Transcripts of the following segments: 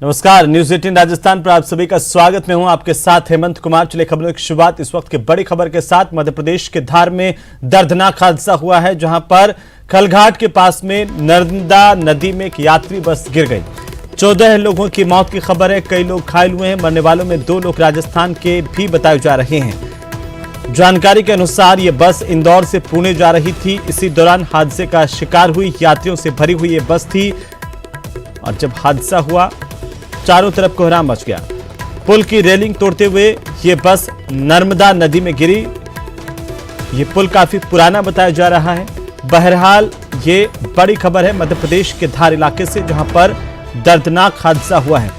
नमस्कार, न्यूज 18 राजस्थान पर आप सभी का स्वागत। मैं हूं आपके साथ हेमंत कुमार। चले खबरों की शुरुआत इस वक्त की बड़ी खबर के साथ। मध्य प्रदेश के धार में दर्दनाक हादसा हुआ है, जहां पर खलघाट के पास में नर्मदा नदी में एक यात्री बस गिर गई। 14 लोगों की मौत की खबर है, कई लोग घायल हुए हैं। मरने वालों में 2 लोग राजस्थान के भी बताए जा रहे हैं। जानकारी के अनुसार ये बस इंदौर से पुणे जा रही थी। इसी दौरान हादसे का शिकार हुई यात्रियों से भरी हुई ये बस थी और जब हादसा हुआ चारों तरफ कोहराम मच गया। पुल की रेलिंग तोड़ते हुए ये बस नर्मदा नदी में गिरी। ये पुल काफी पुराना बताया जा रहा है। बहरहाल ये बड़ी खबर है मध्य प्रदेश के धार इलाके से, जहां पर दर्दनाक हादसा हुआ है।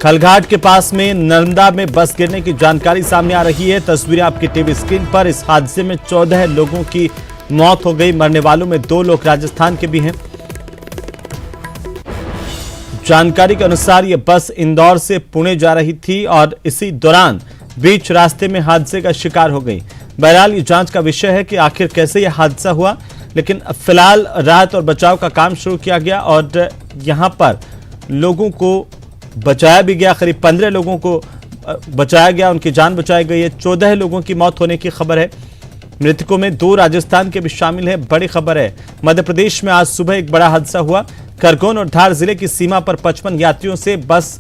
खलघाट के पास में नर्मदा में बस गिरने की जानकारी सामने आ रही है। तस्वीरें आपकी टीवी स्क्रीन पर। इस हादसे में 14 लोगों की मौत हो गई। मरने वालों में 2 लोग राजस्थान के भी हैं। जानकारी के अनुसार यह बस इंदौर से पुणे जा रही थी और इसी दौरान बीच रास्ते में हादसे का शिकार हो गई। बहरहाल ये जांच का विषय है कि आखिर कैसे यह हादसा हुआ, लेकिन फिलहाल राहत और बचाव का काम शुरू किया गया और यहां पर लोगों को बचाया भी गया। करीब 15 लोगों को बचाया गया, उनकी जान बचाई गई है। 14 लोगों की मौत होने की खबर है। मृतकों में 2 राजस्थान के भी शामिल है। बड़ी खबर है, मध्य प्रदेश में आज सुबह एक बड़ा हादसा हुआ। खरगोन और धार जिले की सीमा पर 55 यात्रियों से बस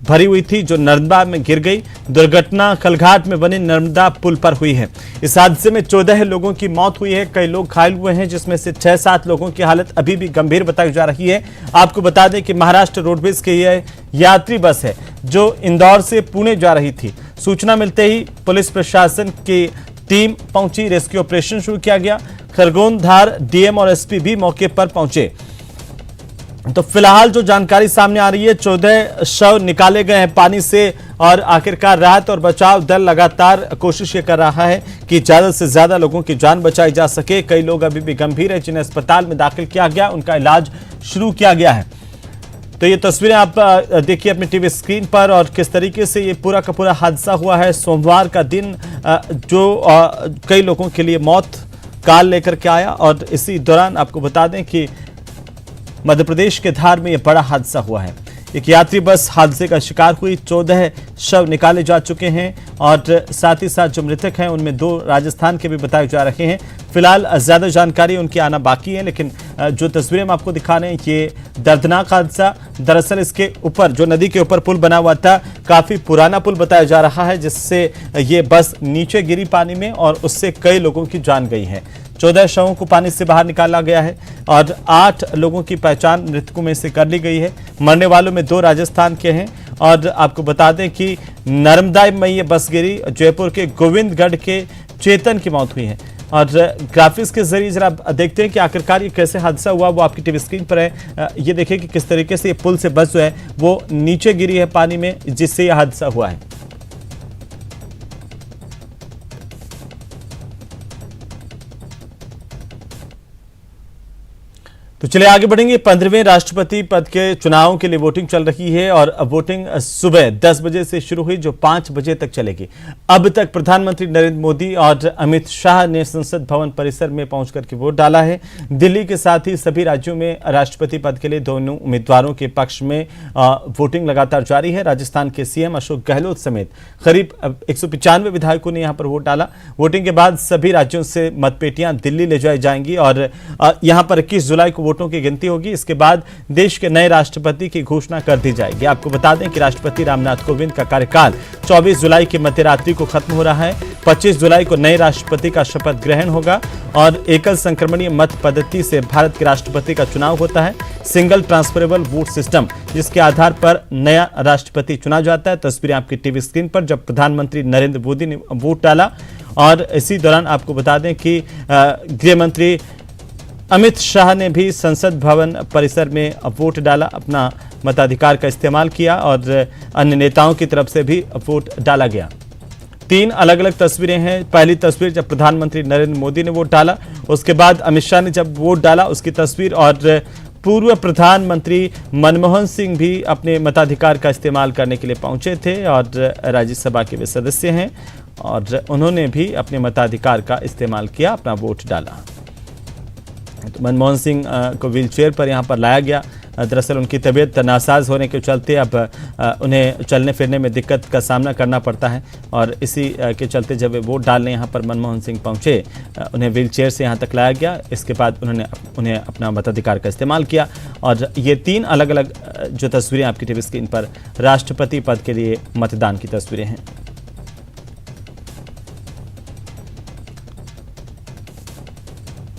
भरी हुई थी, जो नर्मदा में गिर गई। दुर्घटना खलघाट में बने नर्मदा पुल पर हुई है। इस हादसे में 14 लोगों की मौत हुई है, कई लोग घायल हुए हैं, जिसमें से 6-7 लोगों की हालत अभी भी गंभीर बताई जा रही है। आपको बता दें कि महाराष्ट्र रोडवेज की यह यात्री बस है, जो इंदौर से पुणे जा रही थी। सूचना मिलते ही पुलिस प्रशासन की टीम पहुंची, रेस्क्यू ऑपरेशन शुरू किया गया। खरगोन धार डीएम और एसपी भी मौके पर पहुंचे। तो फिलहाल जो जानकारी सामने आ रही है, 14 शव निकाले गए हैं पानी से और आखिरकार राहत और बचाव दल लगातार कोशिश ये कर रहा है कि ज्यादा से ज्यादा लोगों की जान बचाई जा सके। कई लोग अभी भी गंभीर हैं, जिन्हें अस्पताल में दाखिल किया गया, उनका इलाज शुरू किया गया है। तो ये तस्वीरें आप देखिए अपनी टीवी स्क्रीन पर और किस तरीके से ये पूरा का पूरा हादसा हुआ है। सोमवार का दिन जो कई लोगों के लिए मौत काल लेकर के आया और इसी दौरान आपको बता दें कि मध्य प्रदेश के धार में यह बड़ा हादसा हुआ है। एक यात्री बस हादसे का शिकार हुई। 14 शव निकाले जा चुके हैं और साथ ही साथ जो मृतक हैं उनमें 2 राजस्थान के भी बताए जा रहे हैं। फिलहाल ज्यादा जानकारी उनकी आना बाकी है, लेकिन जो तस्वीरें हम आपको दिखा रहे हैं, ये दर्दनाक हादसा। दरअसल इसके ऊपर जो नदी के ऊपर पुल बना हुआ था, काफी पुराना पुल बताया जा रहा है, जिससे ये बस नीचे गिरी पानी में और उससे कई लोगों की जान गई है। 14 शवों को पानी से बाहर निकाला गया है और 8 लोगों की पहचान मृतकों में से कर ली गई है। मरने वालों में 2 राजस्थान के हैं और आपको बता दें कि नर्मदा में ये बस गिरी। जयपुर के गोविंदगढ़ के चेतन की मौत हुई है और ग्राफिक्स के जरिए जरा देखते हैं कि आखिरकार ये कैसे हादसा हुआ। वो आपकी टीवी स्क्रीन पर है। ये देखिए कि किस तरीके से ये पुल से बस जो है वो नीचे गिरी है पानी में, जिससे यह हादसा हुआ है। तो चलिए आगे बढ़ेंगे। 15वें राष्ट्रपति पद के चुनाव के लिए वोटिंग चल रही है और वोटिंग सुबह 10 बजे से शुरू हुई, जो 5 बजे तक चलेगी। अब तक प्रधानमंत्री नरेंद्र मोदी और अमित शाह ने संसद भवन परिसर में पहुंचकर के वोट डाला है। दिल्ली के साथ ही सभी राज्यों में राष्ट्रपति पद के लिए दोनों उम्मीदवारों के पक्ष में वोटिंग लगातार जारी है। राजस्थान के सीएम अशोक गहलोत समेत करीब 195 विधायकों ने यहां पर वोट डाला। वोटिंग के बाद सभी राज्यों से मतपेटियां दिल्ली ले जाई जाएंगी और यहां पर 21 जुलाई को वोटों की गिनती होगी। इसके बाद देश के नए राष्ट्रपति की घोषणा कर दी जाएगी। आपको बता दें कि राष्ट्रपति रामनाथ कोविंद का कार्यकाल 24 जुलाई की मध्यरात्रि को खत्म हो रहा है। 25 जुलाई को नए राष्ट्रपति का शपथ ग्रहण होगा और एकल संक्रमणीय मत पद्धति से भारत के राष्ट्रपति का चुनाव होता है। सिंगल ट्रांसफरेबल वोट सिस्टम, जिसके आधार पर नया राष्ट्रपति चुना जाता है। तस्वीरें आपकी टीवी स्क्रीन पर, जब प्रधानमंत्री नरेंद्र मोदी ने वोट डाला और इसी दौरान आपको बता दें कि गृह मंत्री अमित शाह ने भी संसद भवन परिसर में वोट डाला, अपना मताधिकार का इस्तेमाल किया और अन्य नेताओं की तरफ से भी वोट डाला गया। 3 अलग अलग तस्वीरें हैं। पहली तस्वीर जब प्रधानमंत्री नरेंद्र मोदी ने वोट डाला, उसके बाद अमित शाह ने जब वोट डाला उसकी तस्वीर, और पूर्व प्रधानमंत्री मनमोहन सिंह भी अपने मताधिकार का इस्तेमाल करने के लिए पहुंचे थे और राज्यसभा के वे सदस्य हैं और उन्होंने भी अपने मताधिकार का इस्तेमाल किया, अपना वोट डाला। तो मनमोहन सिंह को व्हीलचेयर पर यहां पर लाया गया। दरअसल उनकी तबीयत नासाज होने के चलते अब उन्हें चलने फिरने में दिक्कत का सामना करना पड़ता है और इसी के चलते जब वे वोट डालने यहाँ पर मनमोहन सिंह पहुँचे, उन्हें व्हील चेयर से यहाँ तक लाया गया। इसके बाद उन्हें अपना मताधिकार का इस्तेमाल किया और ये 3 अलग अलग जो तस्वीरें आपकी टीवी स्क्रीन पर राष्ट्रपति पद के लिए मतदान की तस्वीरें हैं।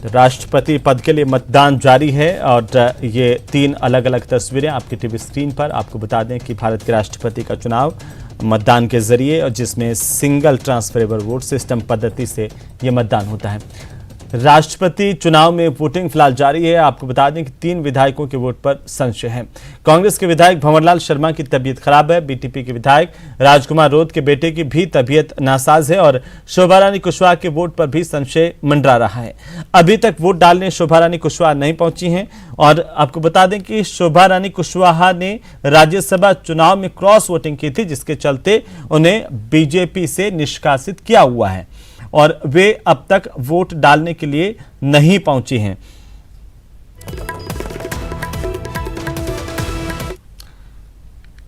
राष्ट्रपति पद के लिए मतदान जारी है और ये 3 अलग अलग तस्वीरें आपकी टीवी स्क्रीन पर। आपको बता दें कि भारत के राष्ट्रपति का चुनाव मतदान के जरिए और जिसमें सिंगल ट्रांसफरेबल वोट सिस्टम पद्धति से ये मतदान होता है। राष्ट्रपति चुनाव में वोटिंग फिलहाल जारी है। आपको बता दें कि 3 विधायकों के वोट पर संशय है। कांग्रेस के विधायक भंवरलाल शर्मा की तबीयत खराब है। बीटीपी के विधायक राजकुमार रोत के बेटे की भी तबीयत नासाज है और शोभा रानी कुशवाहा के वोट पर भी संशय मंडरा रहा है। अभी तक वोट डालने शोभा रानी कुशवाहा नहीं पहुंची हैं और आपको बता दें कि शोभा रानी कुशवाहा ने राज्यसभा चुनाव में क्रॉस वोटिंग की थी, जिसके चलते उन्हें बीजेपी से निष्कासित किया हुआ है और वे अब तक वोट डालने के लिए नहीं पहुंची हैं।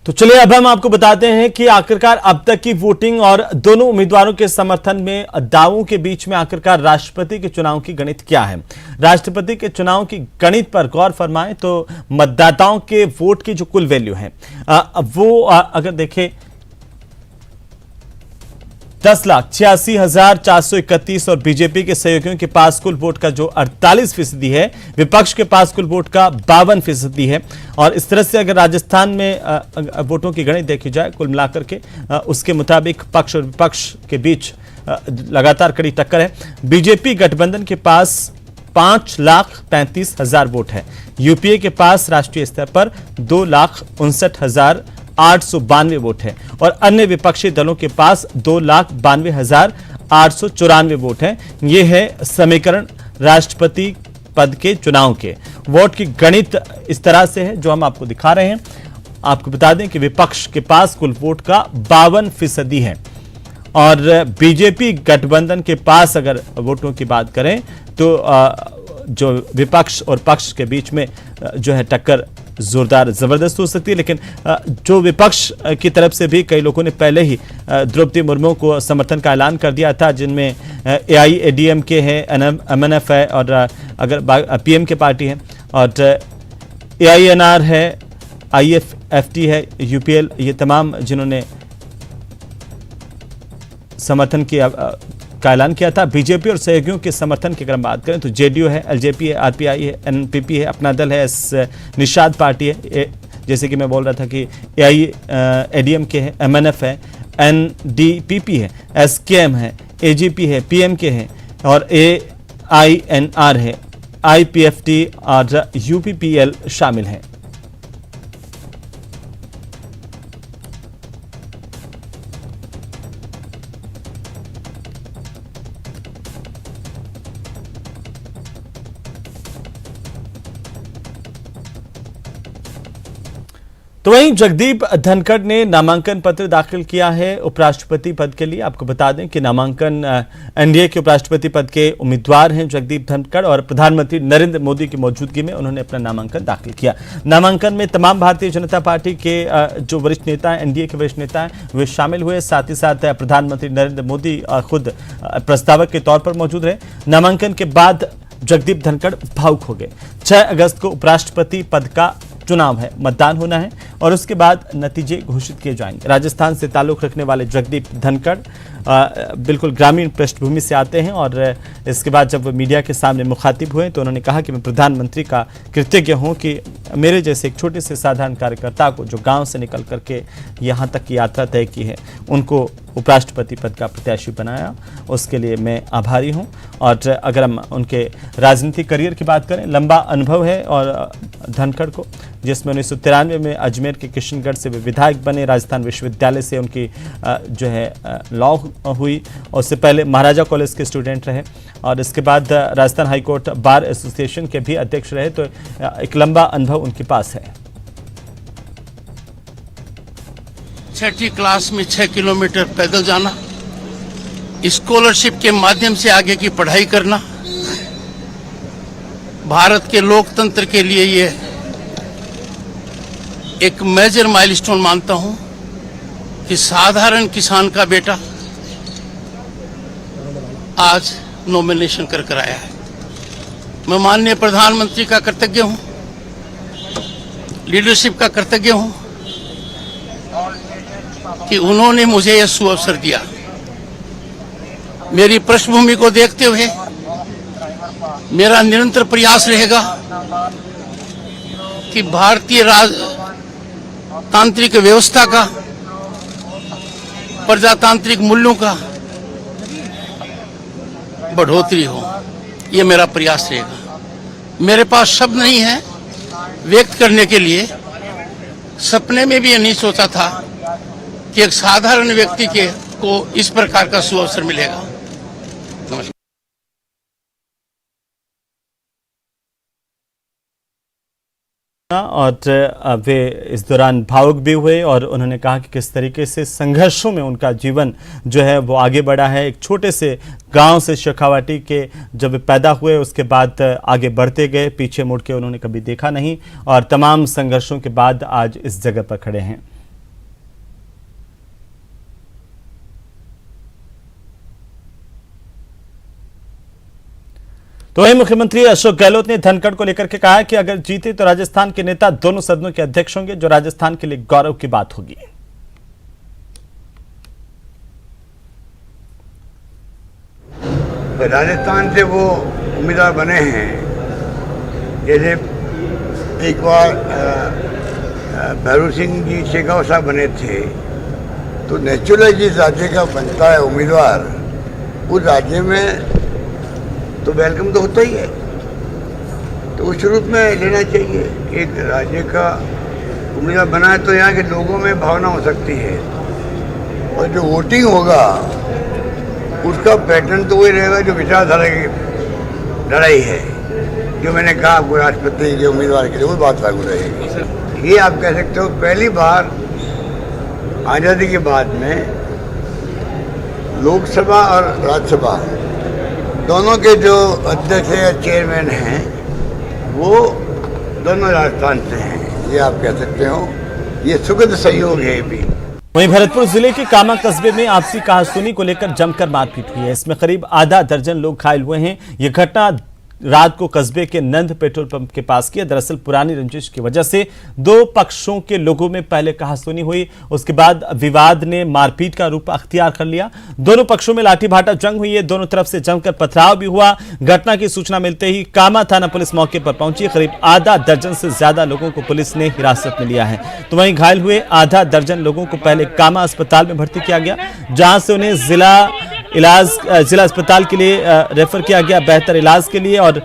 तो चलिए अब हम आपको बताते हैं कि आखिरकार अब तक की वोटिंग और दोनों उम्मीदवारों के समर्थन में दावों के बीच में आखिरकार राष्ट्रपति के चुनाव की गणित क्या है। राष्ट्रपति के चुनाव की गणित पर गौर फरमाएं तो मतदाताओं के वोट की जो कुल वैल्यू है वो अगर देखें 10,86,431 और बीजेपी के सहयोगियों के पास कुल वोट का जो 48% है, विपक्ष के पास कुल वोट का 52% है। और इस तरह से अगर राजस्थान में वोटों की गणित देखी जाए कुल मिलाकर के उसके मुताबिक पक्ष और विपक्ष के बीच लगातार कड़ी टक्कर है। बीजेपी गठबंधन के पास 5,35,000 वोट है। यूपीए के पास राष्ट्रीय स्तर पर 2,59,892 वोट है और अन्य विपक्षी दलों के पास 2,92,894 वोट हैं। ये है समीकरण राष्ट्रपति पद के चुनाव के। वोट की गणित इस तरह से है जो हम आपको दिखा रहे हैं। आपको बता दें कि विपक्ष के पास कुल वोट का 52% है और बीजेपी गठबंधन के पास अगर वोटों की बात करें तो जो विपक्ष और पक्ष के बीच में जो है टक्कर जोरदार जबरदस्त हो सकती है। लेकिन जो विपक्ष की तरफ से भी कई लोगों ने पहले ही द्रौपदी मुर्मू को समर्थन का ऐलान कर दिया था, जिनमें AIADMK है, MNF है और अगर PM के पार्टी है और AINR है, IFFT है, UPL, ये तमाम जिन्होंने समर्थन का ऐलान किया था। बीजेपी और सहयोगियों के समर्थन की अगर हम बात करें तो JDU है, LJP है, RPI है, NPP है, अपना दल है, निषाद पार्टी है, जैसे कि मैं बोल रहा था कि AIADMK है, MNF है, NDPP है, SKM है, AGP है, PMK है और AINR है, IPFT और UPPL शामिल हैं। तो वहीं जगदीप धनखड़ ने नामांकन पत्र दाखिल किया है उपराष्ट्रपति पद के लिए। आपको बता दें कि नामांकन एनडीए के उपराष्ट्रपति पद के उम्मीदवार हैं जगदीप धनखड़ और प्रधानमंत्री नरेंद्र मोदी की मौजूदगी में उन्होंने अपना नामांकन दाखिल किया। नामांकन में तमाम भारतीय जनता पार्टी के जो वरिष्ठ नेता हैं, एनडीए के वरिष्ठ नेता हैं, वे शामिल हुए। साथ ही साथ प्रधानमंत्री नरेंद्र मोदी खुद प्रस्तावक के तौर पर मौजूद रहे। नामांकन के बाद जगदीप धनखड़ भावुक हो गए। 6 अगस्त को उपराष्ट्रपति पद का चुनाव है, मतदान होना है और उसके बाद नतीजे घोषित किए जाएंगे। राजस्थान से ताल्लुक रखने वाले जगदीप धनखड़ बिल्कुल ग्रामीण पृष्ठभूमि से आते हैं और इसके बाद जब वो मीडिया के सामने मुखातिब हुए तो उन्होंने कहा कि मैं प्रधानमंत्री का कृतज्ञ हूं कि मेरे जैसे एक छोटे से साधारण कार्यकर्ता को जो गांव से निकल करके यहां तक की यात्रा तय की है, उनको उपराष्ट्रपति पद का प्रत्याशी बनाया, उसके लिए मैं आभारी हूं। और अगर हम उनके राजनीतिक करियर की बात करें, लंबा अनुभव है और धनखड़ को, जिसमें 1993 में अजमेर के किशनगढ़ से वे विधायक बने। राजस्थान विश्वविद्यालय से उनकी जो है लॉ हुई और उससे पहले महाराजा कॉलेज के स्टूडेंट रहे और इसके बाद राजस्थान हाईकोर्ट बार एसोसिएशन के भी अध्यक्ष रहे। तो एक लंबा अनुभव उनके पास है। 6ठी क्लास में 6 किलोमीटर पैदल जाना, स्कॉलरशिप के माध्यम से आगे की पढ़ाई करना, भारत के लोकतंत्र के लिए ये एक मेजर माइलस्टोन मानता हूं कि साधारण किसान का बेटा आज नॉमिनेशन कर आया है। मैं माननीय प्रधानमंत्री का कृतज्ञ हूं, लीडरशिप का कृतज्ञ हूं कि उन्होंने मुझे यह सुअवसर दिया। मेरी पृष्ठभूमि को देखते हुए मेरा निरंतर प्रयास रहेगा कि भारतीय राजतांत्रिक व्यवस्था का, प्रजातांत्रिक मूल्यों का बढ़ोतरी हो। यह मेरा प्रयास रहेगा। मेरे पास शब्द नहीं है व्यक्त करने के लिए। सपने में भी यह नहीं सोचा था कि एक साधारण व्यक्ति को इस प्रकार का सुअवसर मिलेगा। नमस्कार। और वे इस दौरान भावुक भी हुए और उन्होंने कहा कि किस तरीके से संघर्षों में उनका जीवन जो है वो आगे बढ़ा है। एक छोटे से गांव से शेखावाटी के जब वे पैदा हुए उसके बाद आगे बढ़ते गए, पीछे मुड़ के उन्होंने कभी देखा नहीं और तमाम संघर्षों के बाद आज इस जगह पर खड़े हैं। तो वहीं मुख्यमंत्री अशोक गहलोत ने धनखड़ को लेकर के कहा कि अगर जीते तो राजस्थान के नेता दोनों सदनों के अध्यक्ष होंगे, जो राजस्थान के लिए गौरव की बात होगी। राजस्थान से वो उम्मीदवार बने हैं। जैसे एक बार भैरू सिंह जी शेखावत साहब बने थे, तो नेचुरल जिस राज्य का बनता है उम्मीदवार, उस राज्य में तो वेलकम तो होता ही है। तो उस रूप में लेना चाहिए। एक राज्य का उम्मीदवार बना है तो यहाँ के लोगों में भावना हो सकती है, और जो वोटिंग होगा उसका पैटर्न तो वही रहेगा जो विचारधारा की लड़ाई है। जो मैंने कहा आपको राष्ट्रपति के उम्मीदवार के लिए वो बात लागू रहेगी। ये आप कह सकते हो पहली बार आज़ादी के बाद में लोकसभा और राज्यसभा दोनों के जो अध्यक्ष या चेयरमैन हैं वो दोनों राजस्थान से हैं। ये आप कह सकते हो ये सुखद सहयोग है। भी वहीं भरतपुर जिले के कामा कस्बे में आपसी कहासुनी को लेकर जमकर मारपीट हुई है। इसमें करीब आधा दर्जन लोग घायल हुए हैं। ये घटना रात को कस्बे के नंद पेट्रोल पंप के पास की। दरअसल पुरानी रंजिश की वजह से दो पक्षों के लोगों में पहले कहासुनी हुई, उसके बाद विवाद ने मारपीट का रूप अख्तियार कर लिया। दोनों पक्षों में लाठी भाटा जंग हुई है। दोनों तरफ से जमकर पथराव भी हुआ। घटना की सूचना मिलते ही कामा थाना पुलिस मौके पर पहुंची। करीब आधा दर्जन से ज्यादा लोगों को पुलिस ने हिरासत में लिया है। तो वहीं घायल हुए आधा दर्जन लोगों को पहले कामा अस्पताल में भर्ती किया गया, जहां से उन्हें जिला अस्पताल के लिए रेफर किया गया बेहतर इलाज के लिए। और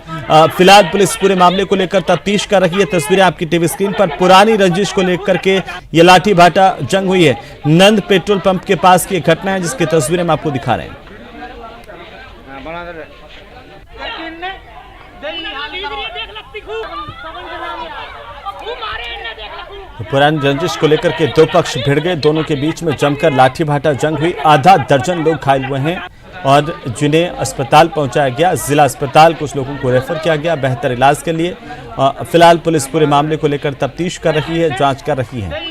फिलहाल पुलिस पूरे मामले को लेकर तफ्तीश कर रही है। तस्वीरें आपकी टीवी स्क्रीन पर। पुरानी रंजिश को लेकर के ये लाठी भाटा जंग हुई है। नंद पेट्रोल पंप के पास की घटना है जिसकी तस्वीरें हम आपको दिखा रहे हैं। तो पुरानी रंजिश को लेकर के दो पक्ष भिड़ गए। दोनों के बीच में जमकर लाठी भाटा जंग हुई। आधा दर्जन लोग घायल हुए हैं और जिन्हें अस्पताल पहुंचाया गया। जिला अस्पताल कुछ लोगों को रेफर किया गया बेहतर इलाज के लिए। फिलहाल पुलिस पूरे मामले को लेकर तफ्तीश कर रही है, जांच कर रही है।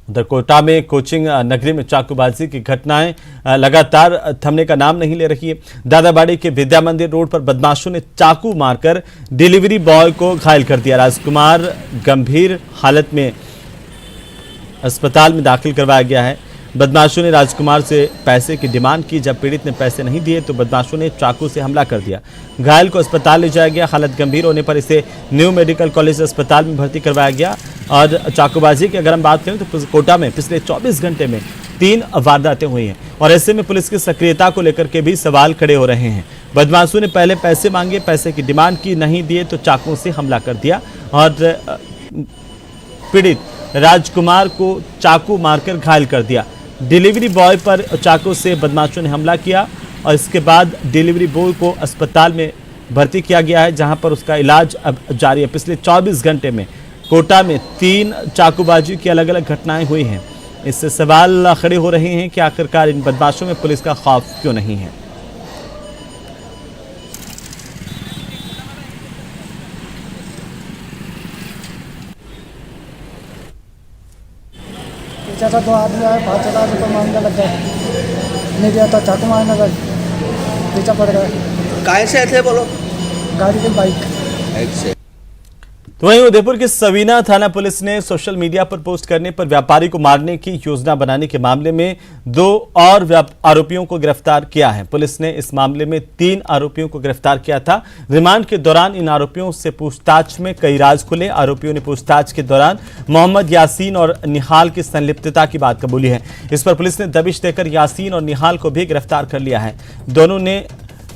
उधर कोटा में कोचिंग नगरी में चाकूबाजी की घटनाएं लगातार थमने का नाम नहीं ले रही है। दादाबाड़ी के विद्या मंदिर रोड पर बदमाशों ने चाकू मारकर डिलीवरी बॉय को घायल कर दिया। राजकुमार गंभीर हालत में अस्पताल में दाखिल करवाया गया है। बदमाशों ने राजकुमार से पैसे की डिमांड की। जब पीड़ित ने पैसे नहीं दिए तो बदमाशों ने चाकू से हमला कर दिया। घायल को अस्पताल ले जाया गया। हालत गंभीर होने पर इसे न्यू मेडिकल कॉलेज अस्पताल में भर्ती करवाया गया। और चाकूबाजी की अगर हम बात करें तो कोटा में पिछले 24 घंटे में 3 वारदातें हुई हैं और ऐसे में पुलिस की सक्रियता को लेकर के भी सवाल खड़े हो रहे हैं। बदमाशों ने पहले पैसे मांगे, पैसे की डिमांड की, नहीं दिए तो चाकू से हमला कर दिया और पीड़ित राजकुमार को चाकू मारकर घायल कर दिया। डिलीवरी बॉय पर चाकू से बदमाशों ने हमला किया और इसके बाद डिलीवरी बॉय को अस्पताल में भर्ती किया गया है, जहां पर उसका इलाज अब जारी है। पिछले 24 घंटे में कोटा में 3 चाकूबाजी की अलग अलग घटनाएं हुई हैं। इससे सवाल खड़े हो रहे हैं कि आखिरकार इन बदमाशों में पुलिस का खौफ क्यों नहीं है। चाचा 2 आदमी आए, बात चला तो मांगने लग गए, नहीं दिया तो चाकू मारने लगे, पीछा पड़ गए। कहाँ से थे बोलो? गाड़ी की बाइक से। तो वहीं उदयपुर के सवीना थाना पुलिस ने सोशल मीडिया पर पोस्ट करने पर व्यापारी को मारने की योजना बनाने के मामले में 2 और आरोपियों को गिरफ्तार किया है। पुलिस ने इस मामले में 3 आरोपियों को गिरफ्तार किया था। रिमांड के दौरान इन आरोपियों से पूछताछ में कई राज खुले। आरोपियों ने पूछताछ के दौरान मोहम्मद यासीन और निहाल की संलिप्तता की बात कबूली है। इस पर पुलिस ने दबिश देकर यासीन और निहाल को भी गिरफ्तार कर लिया है। दोनों ने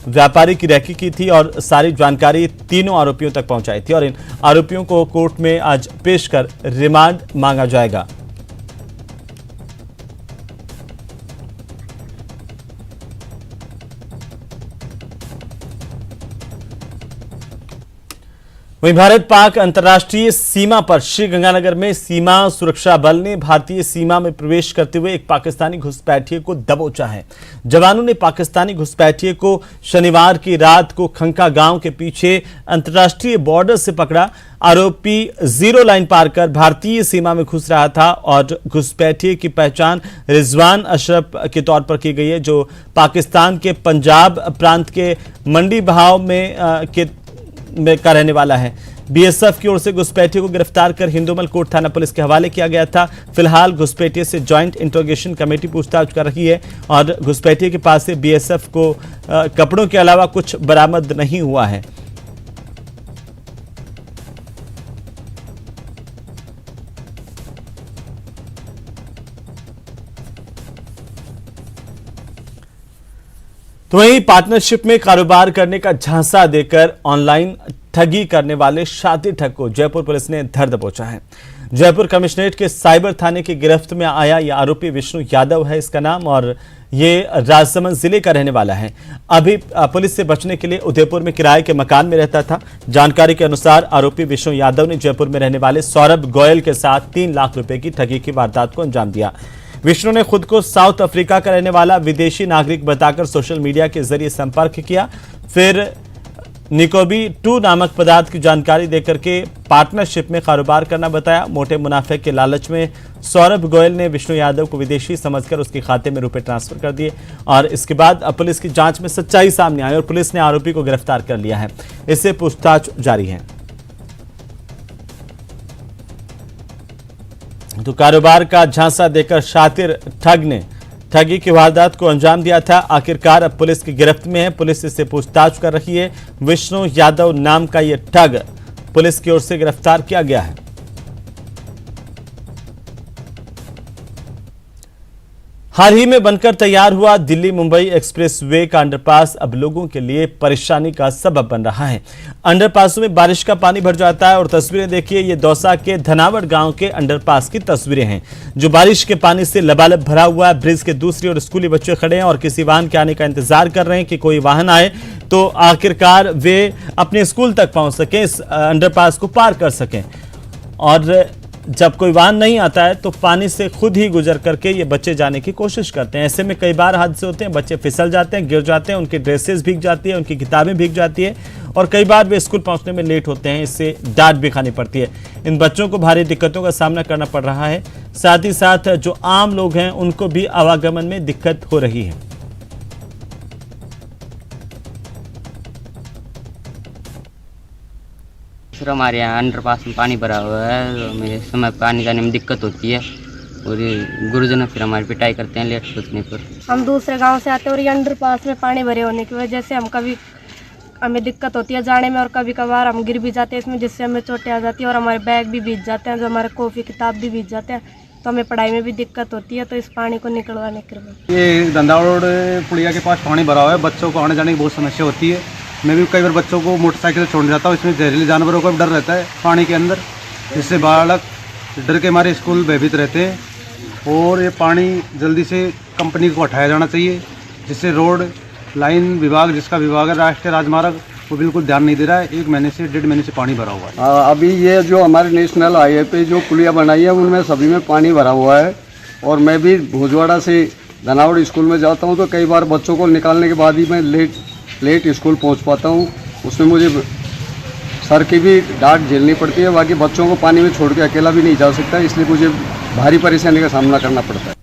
व्यापारी की रैकी की थी और सारी जानकारी तीनों आरोपियों तक पहुंचाई थी और इन आरोपियों को कोर्ट में आज पेश कर रिमांड मांगा जाएगा। वहीं भारत पाक अंतर्राष्ट्रीय सीमा पर श्रीगंगानगर में सीमा सुरक्षा बल ने भारतीय सीमा में प्रवेश करते हुए एक पाकिस्तानी घुसपैठिए को दबोचा है। जवानों ने पाकिस्तानी घुसपैठिए को शनिवार की रात को खंका गांव के पीछे अंतर्राष्ट्रीय बॉर्डर से पकड़ा। आरोपी 0 लाइन पार कर भारतीय सीमा में घुस रहा था और घुसपैठिए की पहचान रिजवान अशरफ के तौर पर की गई है, जो पाकिस्तान के पंजाब प्रांत के मंडी बहाव में का रहने वाला है। बीएसएफ की ओर से घुसपैठिए को गिरफ्तार कर हिंदुमल कोट थाना पुलिस के हवाले किया गया था। फिलहाल घुसपैठिए से ज्वाइंट इंट्रोगेशन कमेटी पूछताछ कर रही है और घुसपैठिए के पास से बीएसएफ को कपड़ों के अलावा कुछ बरामद नहीं हुआ है। तो वहीं पार्टनरशिप में कारोबार करने का झांसा देकर ऑनलाइन ठगी करने वाले शातिर ठग को जयपुर पुलिस ने धर दबोचा है। जयपुर कमिश्नरेट के साइबर थाने की गिरफ्त में आया यह आरोपी विष्णु यादव है इसका नाम, और ये राजसमंद जिले का रहने वाला है। अभी पुलिस से बचने के लिए उदयपुर में किराए के मकान में रहता था। जानकारी के अनुसार आरोपी विष्णु यादव ने जयपुर में रहने वाले सौरभ गोयल के साथ 3 लाख रुपए की ठगी की वारदात को अंजाम दिया। विष्णु ने खुद को साउथ अफ्रीका का रहने वाला विदेशी नागरिक बताकर सोशल मीडिया के जरिए संपर्क किया, फिर निकोबी 2 नामक पदार्थ की जानकारी देकर के पार्टनरशिप में कारोबार करना बताया। मोटे मुनाफे के लालच में सौरभ गोयल ने विष्णु यादव को विदेशी समझकर उसके खाते में रुपए ट्रांसफर कर दिए और इसके बाद पुलिस की जांच में सच्चाई सामने आई और पुलिस ने आरोपी को गिरफ्तार कर लिया है। इससे पूछताछ जारी है। तो कारोबार का झांसा देकर शातिर ठग ने ठगी की वारदात को अंजाम दिया था। आखिरकार अब पुलिस की गिरफ्त में है। पुलिस इससे पूछताछ कर रही है। विष्णु यादव नाम का यह ठग पुलिस की ओर से गिरफ्तार किया गया है। हाल ही में बनकर तैयार हुआ दिल्ली मुंबई एक्सप्रेस वे का अंडरपास अब लोगों के लिए परेशानी का सबब बन रहा है। अंडरपासों में बारिश का पानी भर जाता है और तस्वीरें देखिए, ये दौसा के धनावड़ गांव के अंडरपास की तस्वीरें हैं जो बारिश के पानी से लबालब भरा हुआ है। ब्रिज के दूसरी ओर स्कूली बच्चे खड़े हैं और किसी वाहन के आने का इंतजार कर रहे हैं कि कोई वाहन आए तो आखिरकार वे अपने स्कूल तक पहुंच सकें, इस अंडरपास को पार कर सकें। और जब कोई वाहन नहीं आता है तो पानी से खुद ही गुजर करके ये बच्चे जाने की कोशिश करते हैं। ऐसे में कई बार हादसे होते हैं, बच्चे फिसल जाते हैं, गिर जाते हैं, उनकी ड्रेसेस भीग जाती है, उनकी किताबें भीग जाती है और कई बार वे स्कूल पहुंचने में लेट होते हैं। इससे डांट भी खानी पड़ती है। इन बच्चों को भारी दिक्कतों का सामना करना पड़ रहा है। साथ ही साथ जो आम लोग हैं उनको भी आवागमन में दिक्कत हो रही है। सर हमारे यहाँ अंडरपास में पानी भरा हुआ है, तो मेरे समय पानी जाने में दिक्कत होती है और ये गुरुजन फिर हमारी पिटाई करते हैं लेट पहुँचने पर। हम दूसरे गांव से आते हैं और ये अंडरपास में पानी भरे होने की वजह से हमें दिक्कत होती है जाने में और कभी कभार हम गिर भी जाते हैं इसमें, जिससे हमें चोटें आ जाती है और हमारे बैग भी भीग जाते हैं, जो हमारे कॉपी किताब भी भीग जाते हैं, तो हमें पढ़ाई में भी दिक्कत होती है। तो इस पानी को निकलवाने के लिए ये धंधावड़ पुलिया के पास पानी भरा हुआ है, बच्चों को आने जाने की बहुत समस्या होती है। मैं भी कई बार बच्चों को मोटरसाइकिल से छोड़ जाता हूँ, इसमें जहरीले जानवरों का भी डर रहता है पानी के अंदर, जिससे बालक डर के हमारे स्कूल भयभीत रहते हैं। और ये पानी जल्दी से कंपनी को हटाया जाना चाहिए, जिससे रोड लाइन विभाग, जिसका विभाग है राष्ट्रीय राजमार्ग, वो बिल्कुल ध्यान नहीं दे रहा है। 1 महीने से 1.5 महीने से पानी भरा हुआ है। अभी ये जो हमारे नेशनल हाईवे पे जो पुलिया बनाई है उनमें सभी में पानी भरा हुआ है और मैं भी भोजवाड़ा से धनावड़ स्कूल में जाता हूँ तो कई बार बच्चों को निकालने के बाद ही मैं लेट स्कूल पहुँच पाता हूँ। उसमें मुझे सर की भी डांट झेलनी पड़ती है। बाकी बच्चों को पानी में छोड़ के अकेला भी नहीं जा सकता, इसलिए मुझे भारी परेशानी का सामना करना पड़ता है।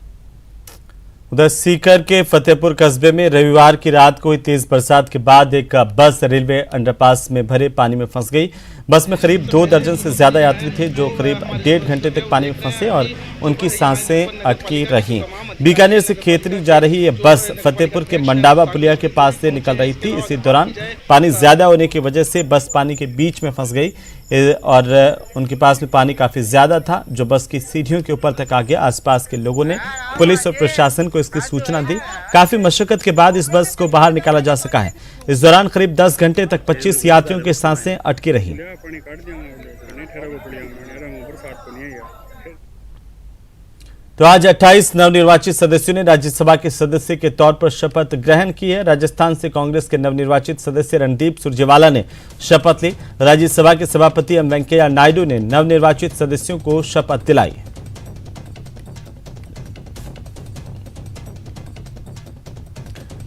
उधर सीकर के फतेहपुर कस्बे में रविवार की रात को हुई तेज बरसात के बाद एक बस रेलवे अंडरपास में भरे पानी में फंस गई। बस में करीब 2 दर्जन से ज्यादा यात्री थे जो करीब 1.5 घंटे तक पानी में फंसे और उनकी सांसें अटकी रहीं। बीकानेर से खेतरी जा रही ये बस फतेहपुर के मंडावा पुलिया के पास से निकल रही थी। इसी दौरान पानी ज्यादा होने की वजह से बस पानी के बीच में फंस गई और उनके पास में पानी काफी ज्यादा था जो बस की सीढ़ियों के ऊपर तक आ गया। आसपास के लोगों ने पुलिस और प्रशासन को इसकी सूचना दी। काफी मशक्कत के बाद इस बस को बाहर निकाला जा सका है। इस दौरान करीब 10 घंटे तक 25 यात्रियों की सांसें अटकी रहीं। तो आज 28 नवनिर्वाचित सदस्यों ने राज्यसभा के सदस्य के तौर पर शपथ ग्रहण की है। राजस्थान से कांग्रेस के नवनिर्वाचित सदस्य रणदीप सुरजेवाला ने शपथ ली। राज्यसभा के सभापति एम वेंकैया नायडू ने नवनिर्वाचित सदस्यों को शपथ दिलाई।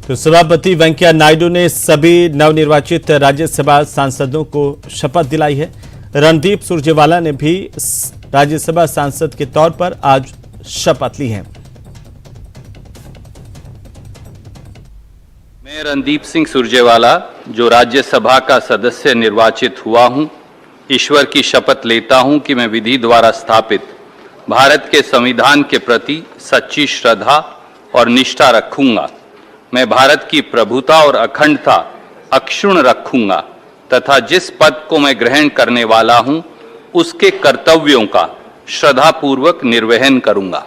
तो सभापति वेंकैया नायडू ने सभी नवनिर्वाचित राज्यसभा सांसदों को शपथ दिलाई है। रणदीप सुरजेवाला ने भी राज्यसभा सांसद के तौर पर आज शपथ ली है। मैं रणदीप सिंह सुरजेवाला जो राज्यसभा का सदस्य निर्वाचित हुआ हूं, ईश्वर की शपथ लेता हूं कि मैं विधि द्वारा स्थापित भारत के संविधान के प्रति सच्ची श्रद्धा और निष्ठा रखूंगा। मैं भारत की प्रभुता और अखंडता अक्षुण्ण रखूंगा तथा जिस पद को मैं ग्रहण करने वाला हूं उसके कर्तव्यों का श्रद्धापूर्वक निर्वहन करूंगा।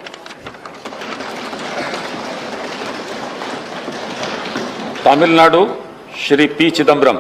तमिलनाडु श्री पी चिदम्बरम।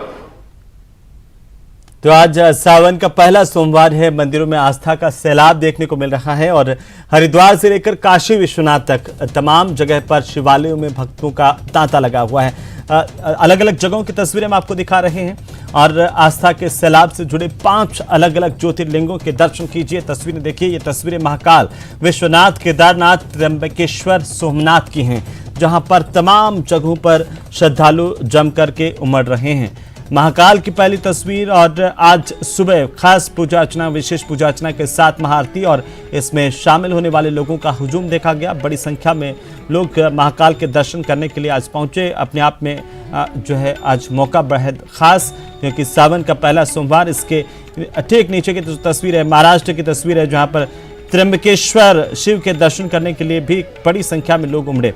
तो आज सावन का पहला सोमवार है। मंदिरों में आस्था का सैलाब देखने को मिल रहा है और हरिद्वार से लेकर काशी विश्वनाथ तक तमाम जगह पर शिवालयों में भक्तों का तांता लगा हुआ है। अलग अलग जगहों की तस्वीरें हम आपको दिखा रहे हैं और आस्था के सैलाब से जुड़े 5 अलग अलग ज्योतिर्लिंगों के दर्शन कीजिए। तस्वीरें देखिए, ये तस्वीरें महाकाल, विश्वनाथ, केदारनाथ, त्र्यंबकेश्वर, सोमनाथ की हैं, जहां पर तमाम जगहों पर श्रद्धालु जम करके उमड़ रहे हैं। महाकाल की पहली तस्वीर और आज सुबह खास पूजा अर्चना, विशेष पूजा अर्चना के साथ महाआरती और इसमें शामिल होने वाले लोगों का हुजूम देखा गया। बड़ी संख्या में लोग महाकाल के दर्शन करने के लिए आज पहुंचे। अपने आप में जो है आज मौका बेहद खास, क्योंकि सावन का पहला सोमवार। इसके ठीक नीचे की तस्वीर है महाराष्ट्र की तस्वीर है, जहां पर त्र्यंबकेश्वर शिव के दर्शन करने के लिए भी बड़ी संख्या में लोग उमड़े।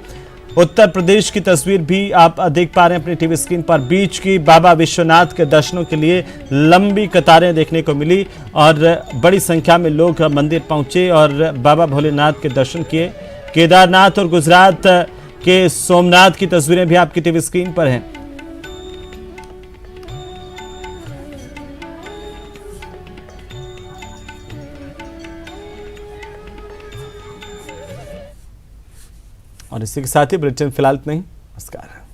उत्तर प्रदेश की तस्वीर भी आप देख पा रहे हैं अपनी टीवी स्क्रीन पर। बीच की बाबा विश्वनाथ के दर्शनों के लिए लंबी कतारें देखने को मिली और बड़ी संख्या में लोग मंदिर पहुंचे और बाबा भोलेनाथ के दर्शन किए। केदारनाथ और गुजरात के सोमनाथ की तस्वीरें भी आपकी टीवी स्क्रीन पर हैं। और इसी के साथ ही बुलेटिन फिलहाल इतना ही। नमस्कार।